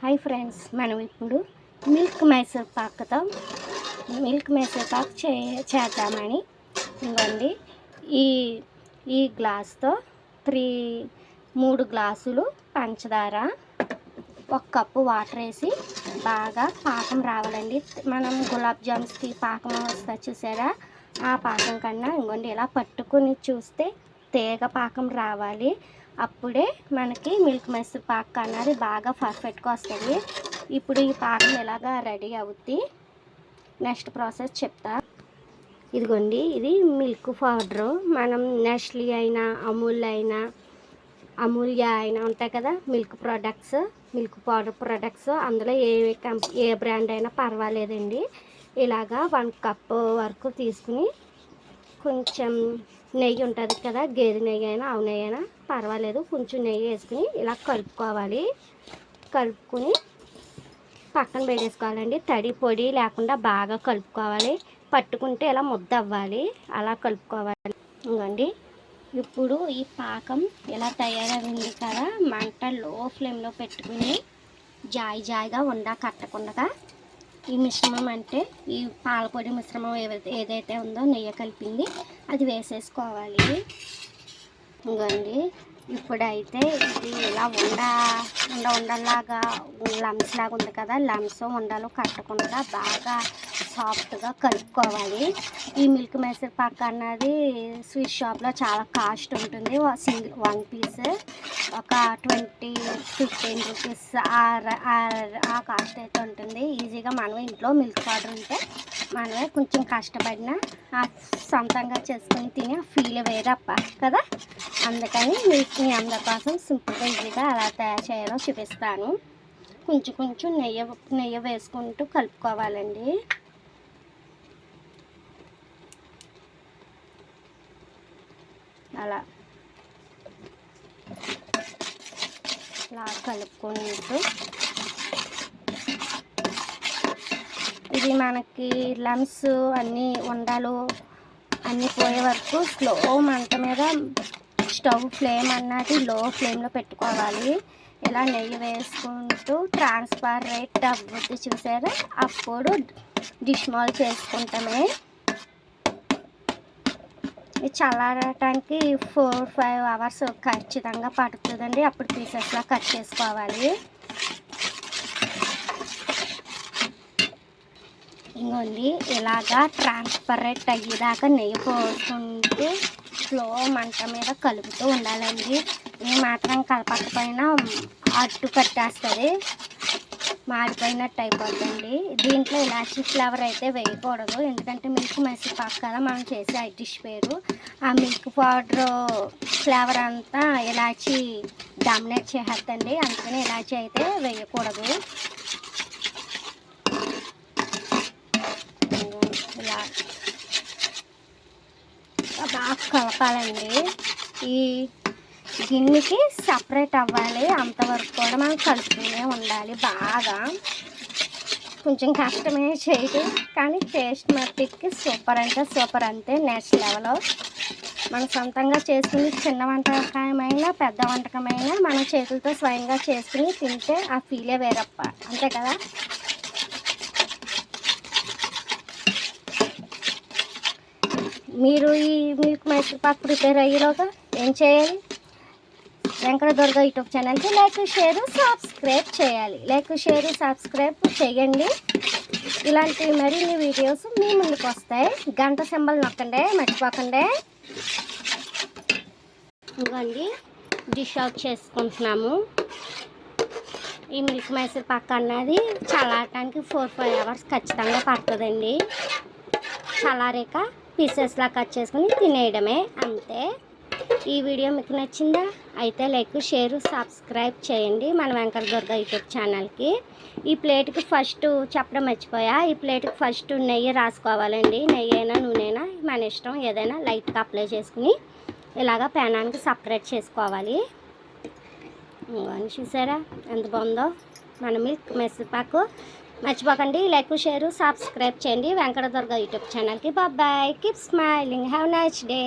Hi friends, మనం ఇప్పుడు milk Mysore Pak చేద్దామని ఇవ్వండి. ఈ ఈ గ్లాస్తో 3 గ్లాసులు పంచదార, 1 కప్పు వాటర్ వేసి బాగా పాకం రావాలండి. మనం గులాబ్ జామ్స్కి పాకం వస్తా చూసారా, ఆ పాకం కన్నా ఇంకోండి ఇలా పట్టుకుని చూస్తే తేగ పాకం రావాలి. అప్పుడే మనకి మిల్క్ మైసూర్ పాక్ అన్నది బాగా పర్ఫెక్ట్గా వస్తుంది. ఇప్పుడు ఈ పాకం ఎలాగా రెడీ అవుద్ది, నెక్స్ట్ ప్రాసెస్ చెప్తా. ఇదిగోండి, ఇది మిల్క్ పౌడరు. మనం నెస్లీ అయినా అమూల్య అయినా ఉంటాయి కదా మిల్క్ పౌడర్ ప్రొడక్ట్స్, అందులో ఏ బ్రాండ్ అయినా పర్వాలేదండి. ఇలాగా 1 కప్ వరకు తీసుకుని కొంచెం నెయ్యి ఉంటుంది కదా, గేదె నెయ్యి అయినా ఆవు నెయ్యి అయినా పర్వాలేదు, కొంచెం నెయ్యి వేసుకుని ఇలా కలుపుకుని పక్కన పెట్టేసుకోవాలండి. తడి పొడి లేకుండా బాగా కలుపుకోవాలి. పట్టుకుంటే ఇలా ముద్ద అవ్వాలి, అలా కలుపుకోవాలి. ఇంకోండి, ఇప్పుడు ఈ పాకం ఇలా తయారైంది కదా, మంట లో ఫ్లేమ్లో పెట్టుకుని జాయిగా కట్టకుండా ఈ మిశ్రమం అంటే ఈ పాలపొడి మిశ్రమం ఏదైతే ఉందో నెయ్యి కలిపింది అది వేసేసుకోవాలి. ఇంకోండి, ఇప్పుడైతే ఇది ఇలా ఉండలాగా లమ్స్ లాగా ఉంది కదా, ఉండలు కట్టకుండా బాగా సాఫ్ట్గా కలుపుకోవాలి. ఈ మిల్క్ మైసూర్ పాక్ అన్నది స్వీట్ షాప్లో చాలా కాస్ట్ ఉంటుంది. 1 పీస్ ఒక 15 రూపీస్ ఆ కాస్ట్ అయితే ఉంటుంది. ఈజీగా మనం ఇంట్లో మిల్క్ పౌడర్ ఉంటే మనమే కొంచెం కష్టపడినా సొంతంగా చేసుకుని తినే ఫీల్ వేరప్ప కదా. అందుకని మీ అందరి కోసం సింపుల్గా ఈజీగా ఎలా తయారు చేయాలో చూపిస్తాను. కొంచెం నెయ్యి వేసుకుంటూ కలుపుకోవాలండి. అలా కలుపుకుంటూ ఇది మనకి లమ్స్ ఉండలు అన్నీ పోయే వరకు స్లో మంట మీద స్టవ్ ఫ్లేమ్ అన్నది లో ఫ్లేమ్లో పెట్టుకోవాలి. ఇలా నెయ్యి వేసుకుంటూ ట్రాన్స్పరెంట్ అవ్వద్దు చూసారా, అప్పుడు డిష్ మాల్ చేసుకుంటామే. ఇది చల్లారటానికి 4-5 అవర్స్ ఖచ్చితంగా పడుతుందండి. అప్పుడు పీసెస్లా కట్ చేసుకోవాలి. ఇంకోండి, ఇలాగా ట్రాన్స్పరెంట్ అయ్యేదాకా నెయ్యి పోసుకుంటూ స్లో మంట మీద కలుపుతూ ఉండాలండి. ఈ మాత్రం కలపకపోయినా అట్టు కట్టేస్తుంది, మాడిపోయినట్టు అయిపోతుంది. దీంట్లో ఇలాచీ ఫ్లేవర్ అయితే వేయకూడదు, ఎందుకంటే మిల్క్ మైసూర్ పాక్ కదా మనం చేసే డిష్ పేరు. ఆ మిల్క్ పౌడర్ ఫ్లేవర్ అంతా ఇలాచీ డామినేట్ చేసేద్దండి, అందుకని ఇలాచీ అయితే వేయకూడదు. ఇలా బాగా కలపాలండి. ఈ గిన్నెకి సపరేట్ అవ్వాలి, అంతవరకు కూడా మనం కలుపుతూనే ఉండాలి. బాగా కొంచెం కష్టమే చేయడం, కానీ టేస్ట్ మట్టికి సూపర్ అంటే సూపర్, అంతే నెక్స్ట్ లెవెల్. మనం సొంతంగా చేసుకుని చిన్న వంటకమైనా పెద్ద వంటకమైనా మన చేతులతో స్వయంగా చేసుకుని తింటే ఆ ఫీలే వేరప్ప, అంతే కదా. మీరు ఈ మిల్క్ మైసూర్ పాక్ ప్రిపేర్ అయ్యేలోగా ఏం చేయాలి, వెంకట దుర్గ యూట్యూబ్ ఛానల్కి లైక్ షేర్ సబ్స్క్రైబ్ చేయండి. ఇలాంటి మరిన్ని వీడియోస్ మీ ముందుకు వస్తాయి. గంట సింబల్ నొక్కండి, మర్చిపోకండి. ఇవ్వండి, డిష్ అవుట్ చేసుకుంటున్నాము. ఈ మిల్క్ మైసూర్ పాక్ అన్నది చల్లారటానికి 4-5 అవర్స్ ఖచ్చితంగా పడుతుందండి. చల్లారాక పీసెస్లా కట్ చేసుకుని తినేయడమే, అంతే. ఈ వీడియో మీకు నచ్చిందా? అయితే లైక్ షేర్ సబ్స్క్రైబ్ చేయండి మన వెంకట దుర్గ యూట్యూబ్ ఛానల్కి. ఈ ప్లేట్కి ఫస్ట్ చెప్పడం మర్చిపోయా, ఈ ప్లేట్కి ఫస్ట్ నెయ్యి రాసుకోవాలండి. నెయ్యి అయినా నూనె అయినా మన ఇష్టం, ఏదైనా లైట్గా అప్లై చేసుకుని ఇలాగా ప్యానానికి సపరేట్ చేసుకోవాలి. చూసారా ఎంత బాగుందో మన మిల్క్ మైసూర్ పాక్. మర్చిపోకండి లైక్ షేర్ సబ్స్క్రైబ్ చేయండి వెంకట దుర్గ యూట్యూబ్ ఛానల్కి. Bye, keep smiling, have nice day.